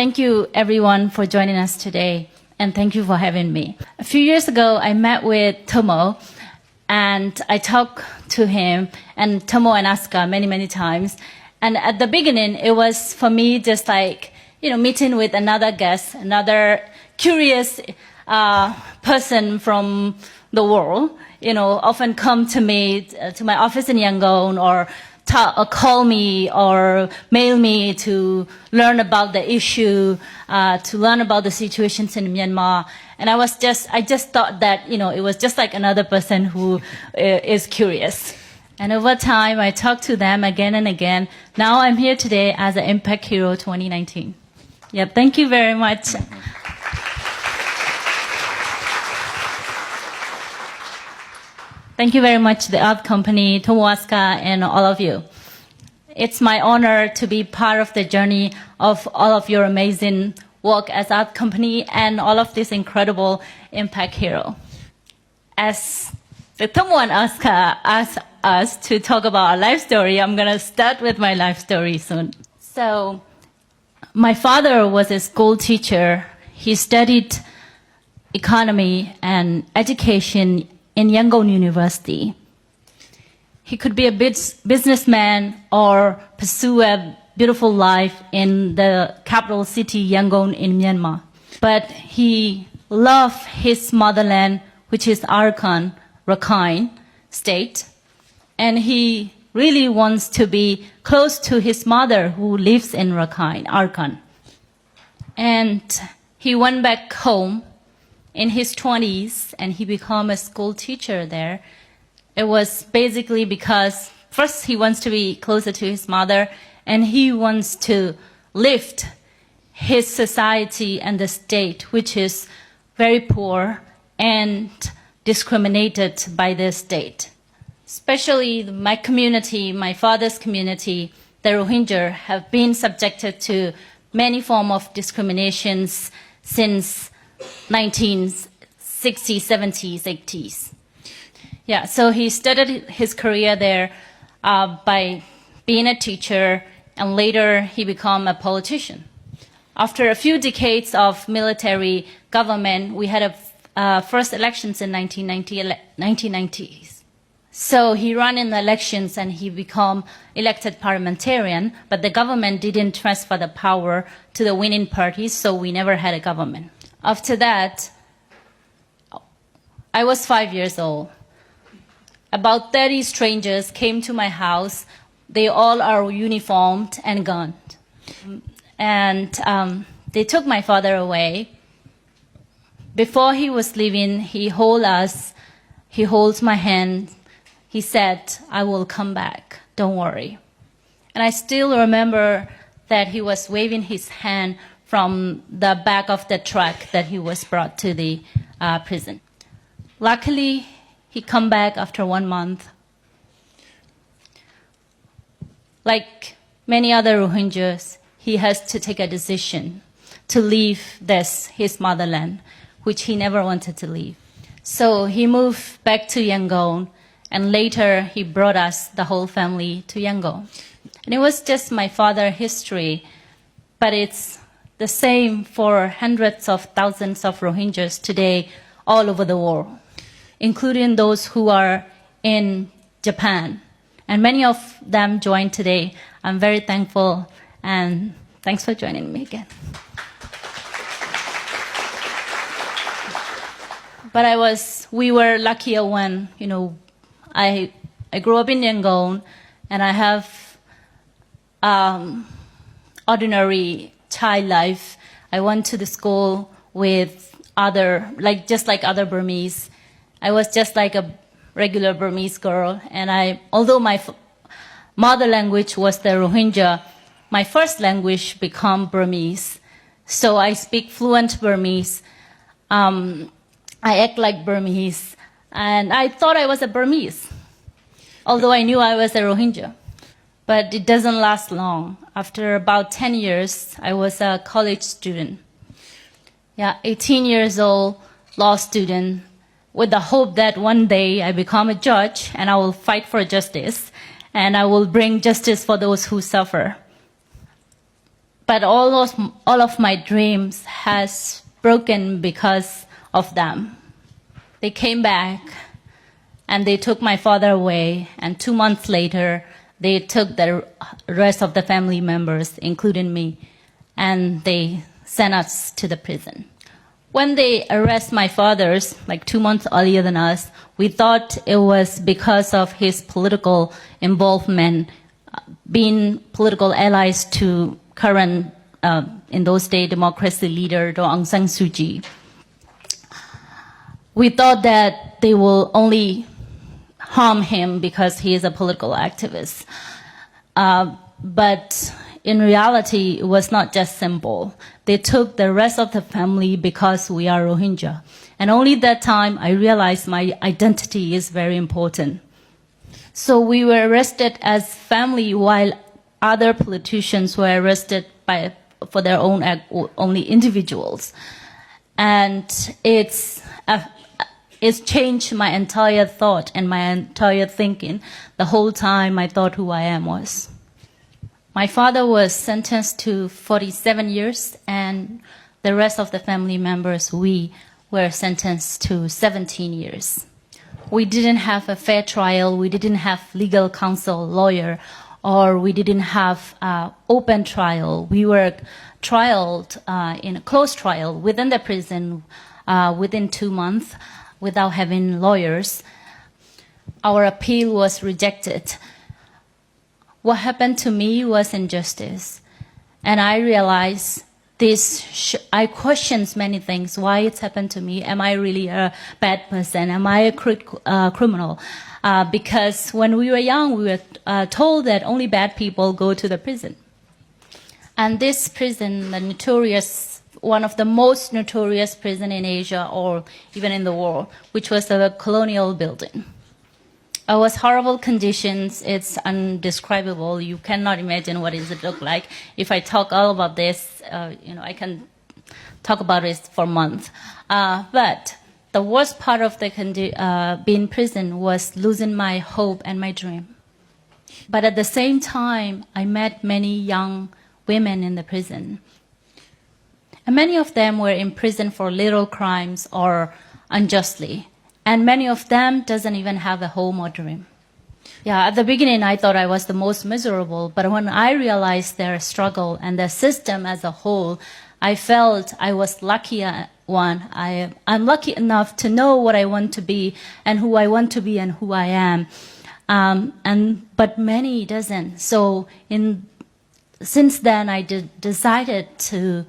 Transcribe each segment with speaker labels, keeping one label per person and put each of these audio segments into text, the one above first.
Speaker 1: Thank you everyone for joining us today, and thank you for having me. A few years ago, I met with Tomo, and I talked to him and Tomo and Asuka many times. And at the beginning, it was for me just like, meeting with another guest, another curious person from the world, often come to me, to my office in Yangon, or call me or mail me to learn about the issue, to learn about the situations in Myanmar. And I just thought that, it was just like another person who is curious. And over time, I talked to them again and again. Now I'm here today as an Impact Hero 2019. Yep, thank you very much. Thank you very much, the art company, Tomo, Asuka, and all of you. It's my honor to be part of the journey of all of your amazing work as art company and all of this incredible Impact Hero. As the Tomo and Asuka asked us to talk about our life story, I'm going to start with my life story soon. So, my father was a school teacher. He studied economy and education in Yangon University. He could be a businessman or pursue a beautiful life in the capital city, Yangon, in Myanmar. But he loved his motherland, which is Rakhine state, and he really wants to be close to his mother who lives in Rakhine. And he went back home in his 20s, and he became a school teacher there. It was basically because first he wants to be closer to his mother, and he wants to lift his society and the state, which is very poor and discriminated by the state. Especially my community, my father's community, the Rohingya, have been subjected to many forms of discriminations since 1960s, 70s, 80s. Yeah, so he started his career there by being a teacher, and later he became a politician. After a few decades of military government, we had a first elections in 1990s. So he ran in the elections and he became elected parliamentarian, but the government didn't transfer the power to the winning party, so we never had a government. After that, I was 5 years old. About 30 strangers came to my house. They all are uniformed and gunned. And they took my father away. Before he was leaving, he holds my hand. He said, "I will come back, don't worry." And I still remember that he was waving his hand from the back of the truck that he was brought to the prison. Luckily, he came back after 1 month. Like many other Rohingyas, he has to take a decision to leave his motherland, which he never wanted to leave. So he moved back to Yangon, and later he brought us, the whole family, to Yangon. And it was just my father's history, but it's the same for hundreds of thousands of Rohingyas today all over the world, including those who are in Japan. And many of them joined today. I'm very thankful, and thanks for joining me again. But we were luckier when, I grew up in Yangon, and I have ordinary child life. I went to the school with just like other Burmese. I was just like a regular Burmese girl, and although my mother language was the Rohingya, my first language became Burmese. So I speak fluent Burmese. I act like Burmese, and I thought I was a Burmese, although I knew I was a Rohingya. But it doesn't last long. After about 10 years, I was a college student. 18 years old, law student, with the hope that one day I become a judge and I will fight for justice, and I will bring justice for those who suffer. But all of my dreams has broken because of them. They came back and they took my father away, and 2 months later, they took the rest of the family members, including me, and they sent us to the prison. When they arrest my father's, like 2 months earlier than us, we thought it was because of his political involvement, being political allies to current, in those days, democracy leader Aung San Suu Kyi. We thought that they will only harm him because he is a political activist. But in reality, it was not just simple. They took the rest of the family because we are Rohingya. And only that time I realized my identity is very important. So we were arrested as family while other politicians were arrested for their own only individuals. And it's changed my entire thought and my entire thinking. The whole time I thought who I am was. My father was sentenced to 47 years, and the rest of the family members, we were sentenced to 17 years. We didn't have a fair trial, we didn't have legal counsel, lawyer, or we didn't have open trial. We were trialed in a closed trial within the prison within 2 months without having lawyers. Our appeal was rejected. What happened to me was injustice. And I realized this, I questioned many things. Why it's happened to me? Am I really a bad person? Am I a criminal? Because when we were young, we were told that only bad people go to the prison. And this prison, the notorious, one of the most notorious prison in Asia or even in the world, which was the colonial building. It was horrible conditions. It's undescribable. You cannot imagine what it look like. If I talk all about this, I can talk about it for months. But the worst part of the being in prison was losing my hope and my dream. But at the same time, I met many young women in the prison. And many of them were in prison for little crimes or unjustly. And many of them doesn't even have a home or dream. Yeah, at the beginning, I thought I was the most miserable. But when I realized their struggle and the system as a whole, I felt I was lucky one. I'm lucky enough to know what I want to be and who I want to be and who I am. But many doesn't. So since then, I decided to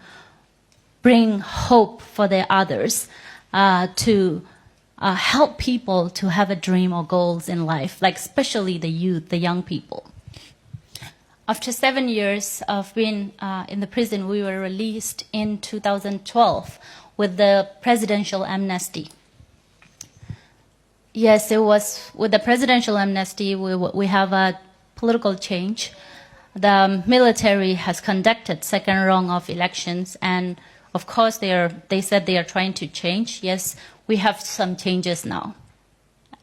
Speaker 1: bring hope for the others, to help people to have a dream or goals in life, like especially the youth, the young people. After 7 years of being in the prison, we were released in 2012 with the presidential amnesty. Yes, it was with the presidential amnesty, we have a political change. The military has conducted second round of elections, and of course they said they are trying to change. Yes, we have some changes now.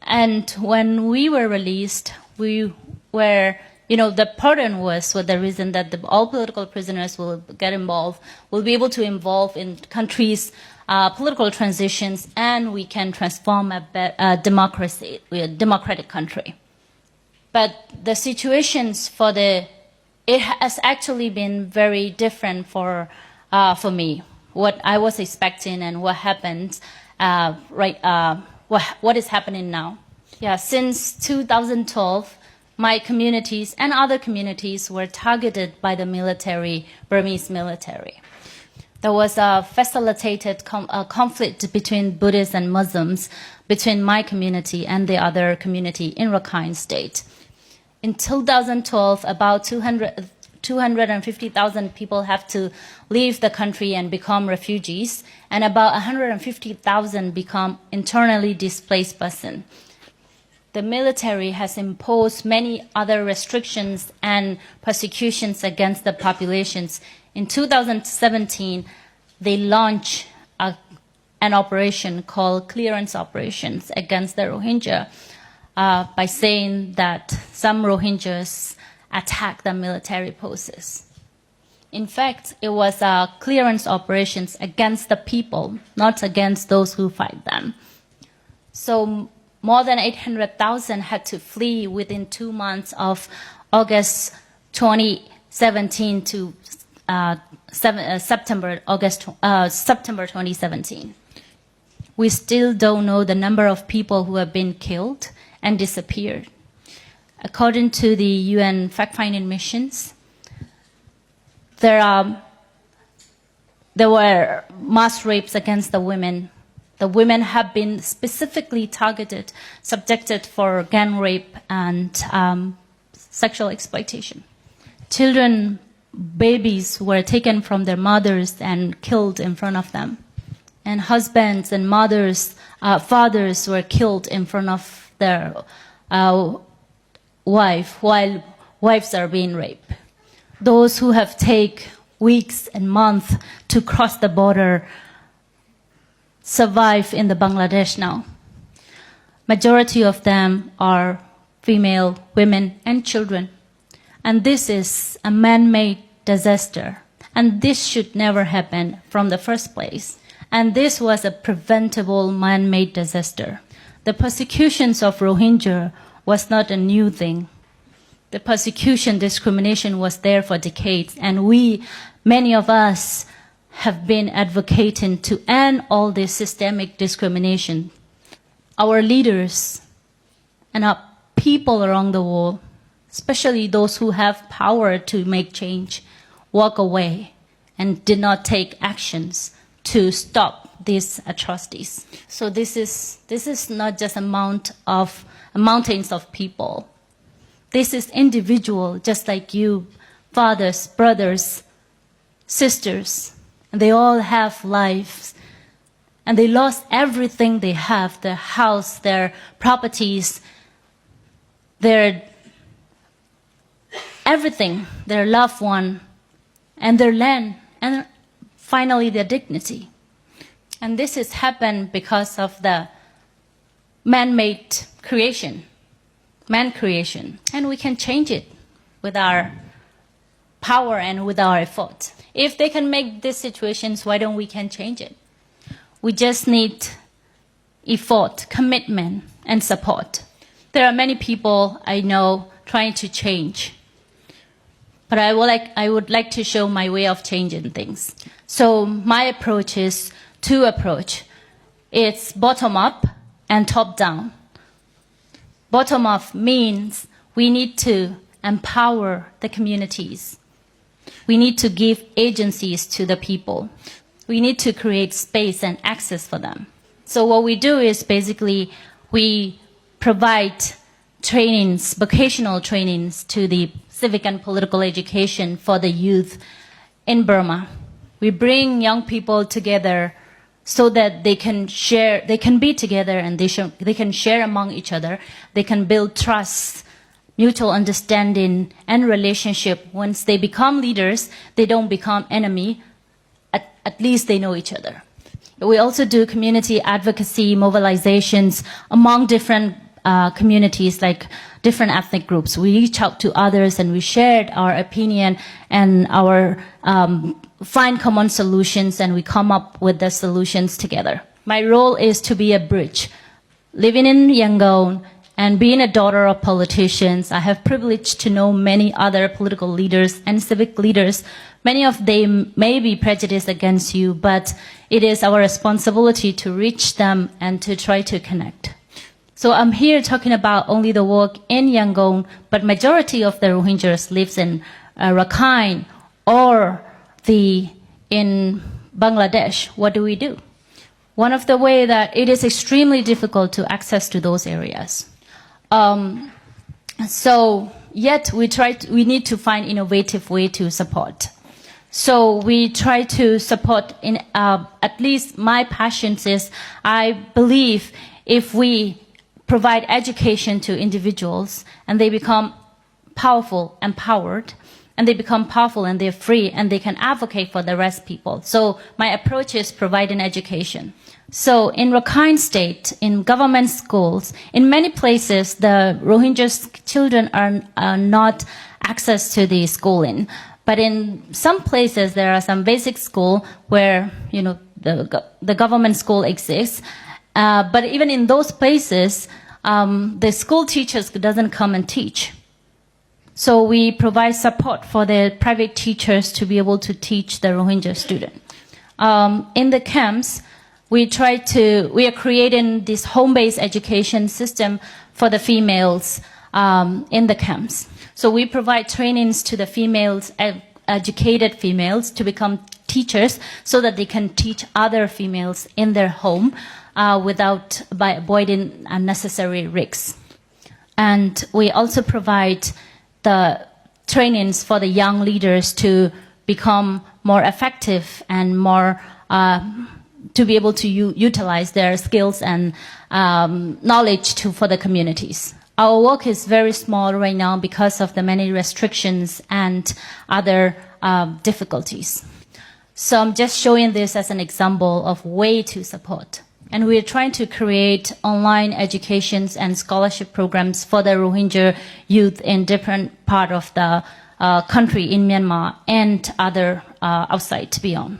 Speaker 1: And when we were released, we were, the pardon was for the reason that all political prisoners will get involved, will be able to involve in countries' political transitions, and we can transform a democratic country. But the situations it has actually been very different for me. What I was expecting and what happened, what is happening now. Yeah, since 2012, my communities and other communities were targeted by the military, Burmese military. There was a facilitated conflict between Buddhists and Muslims between my community and the other community in Rakhine State. In 2012, about 250,000 people have to leave the country and become refugees, and about 150,000 become internally displaced persons. The military has imposed many other restrictions and persecutions against the populations. In 2017, they launched an operation called clearance operations against the Rohingya by saying that some Rohingyas attack the military posts. In fact, it was clearance operations against the people, not against those who fight them. So more than 800,000 had to flee within 2 months of August 2017 to September 2017. We still don't know the number of people who have been killed and disappeared. According to the UN fact-finding missions, there were mass rapes against the women. The women have been specifically targeted, subjected for gang rape and sexual exploitation. Children, babies were taken from their mothers and killed in front of them. And husbands and fathers were killed in front of their wife while wives are being raped. Those who have taken weeks and months to cross the border survive in the Bangladesh now. Majority of them are female, women, and children. And this is a man-made disaster. And this should never happen from the first place. And this was a preventable man-made disaster. The persecutions of Rohingya was not a new thing. The persecution, discrimination was there for decades, and many of us, have been advocating to end all this systemic discrimination. Our leaders and our people around the world, especially those who have power to make change, walk away and did not take actions to stop these atrocities. So this is not just mountains of people. This is individual, just like you, fathers, brothers, sisters. And they all have lives. And they lost everything they have, their house, their properties, their everything, their loved one, and their land, and finally their dignity. And this has happened because of the man-made creation. Man creation, and we can change it with our power and with our effort. If they can make these situations, why don't we can change it? We just need effort, commitment, and support. There are many people I know trying to change, but I would like to show my way of changing things. So my approach is two approach. It's bottom up and top down. Bottom up means we need to empower the communities. We need to give agencies to the people. We need to create space and access for them. So what we do is basically we provide trainings, vocational trainings to the civic and political education for the youth in Burma. We bring young people together so that they can share, they can be together and they can share among each other. They can build trust, mutual understanding, and relationship. Once they become leaders, they don't become enemy. At least they know each other. We also do community advocacy mobilizations among different communities, like different ethnic groups. We reach out to others and we shared our opinion and our find common solutions, and we come up with the solutions together. My role is to be a bridge. Living in Yangon and being a daughter of politicians, I have privilege to know many other political leaders and civic leaders. Many of them may be prejudiced against you, but it is our responsibility to reach them and to try to connect. So I'm here talking about only the work in Yangon, but majority of the Rohingyas lives in Rakhine or in Bangladesh. What do we do? One of the way that it is extremely difficult to access to those areas. So yet we need to find innovative way to support. So we try to support in at least my passion is I believe if we provide education to individuals and they become powerful, empowered, and they become powerful and they're free and they can advocate for the rest people. So my approach is providing education. So in Rakhine State, in government schools, in many places, the Rohingya children are not access to the schooling. But in some places, there are some basic school where, you know, the government school exists. But even in those places, the school teachers doesn't come and teach. So we provide support for the private teachers to be able to teach the Rohingya student. In the camps, we are creating this home-based education system for the females in the camps. So we provide trainings to the females, educated females, to become teachers so that they can teach other females in their home by avoiding unnecessary risks. And we also provide the trainings for the young leaders to become more effective and more to be able to utilize their skills and knowledge for the communities. Our work is very small right now because of the many restrictions and other difficulties. So I'm just showing this as an example of way to support. And we're trying to create online educations and scholarship programs for the Rohingya youth in different part of the country in Myanmar and other outside beyond.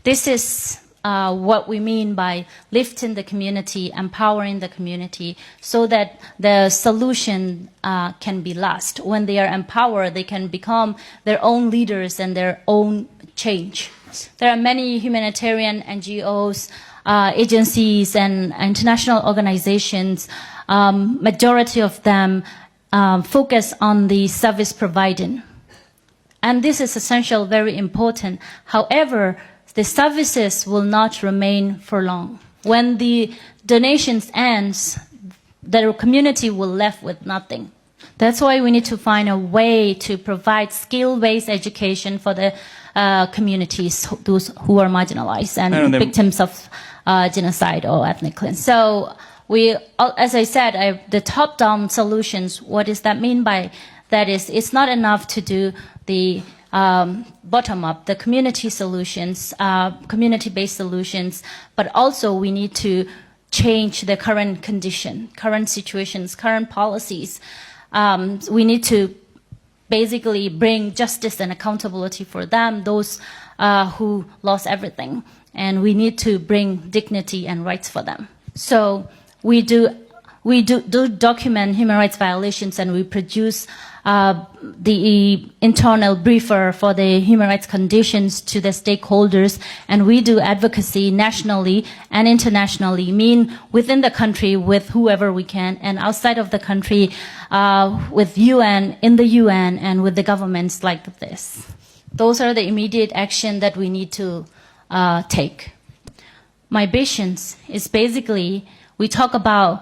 Speaker 1: This is what we mean by lifting the community, empowering the community, so that the solution can be last. When they are empowered, they can become their own leaders and their own change. There are many humanitarian NGOs, agencies and international organizations. Majority of them focus on the service providing. And this is essential, very important. However, the services will not remain for long. When the donations ends, the community will left with nothing. That's why we need to find a way to provide skill-based education for the communities, those who are marginalized and victims of genocide or ethnic cleansing. So we, as I said, the top-down solutions, what does that mean by that is it's not enough to do the bottom-up, the community solutions, community-based solutions, but also we need to change the current condition, current situations, current policies. We need to basically bring justice and accountability for them, those who lost everything. And we need to bring dignity and rights for them. So we do document human rights violations, and we produce the internal briefer for the human rights conditions to the stakeholders, and we do advocacy nationally and internationally, within the country with whoever we can, and outside of the country with UN, in the UN, and with the governments like this. Those are the immediate action that we need to take. My visions is basically, we talk about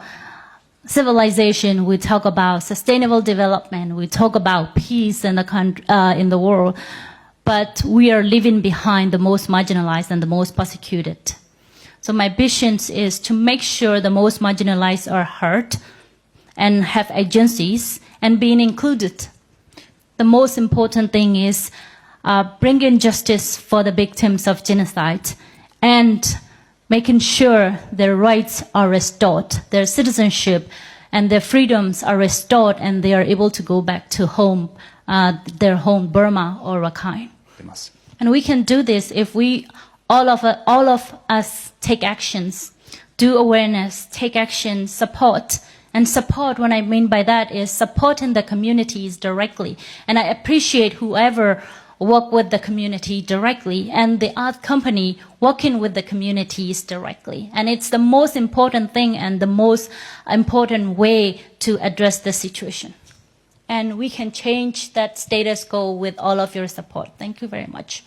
Speaker 1: civilization, we talk about sustainable development, we talk about peace in the world, but we are leaving behind the most marginalized and the most persecuted. So my vision is to make sure the most marginalized are heard and have agencies and being included. The most important thing is bringing justice for the victims of genocide and making sure their rights are restored, their citizenship and their freedoms are restored, and they are able to go back to home, their home, Burma or Rakhine. And we can do this if all of us take actions, do awareness, take action, support. And support, what I mean by that is supporting the communities directly. And I appreciate whoever work with the community directly, and the art company working with the communities directly. And it's the most important thing and the most important way to address the situation. And we can change that status quo with all of your support. Thank you very much.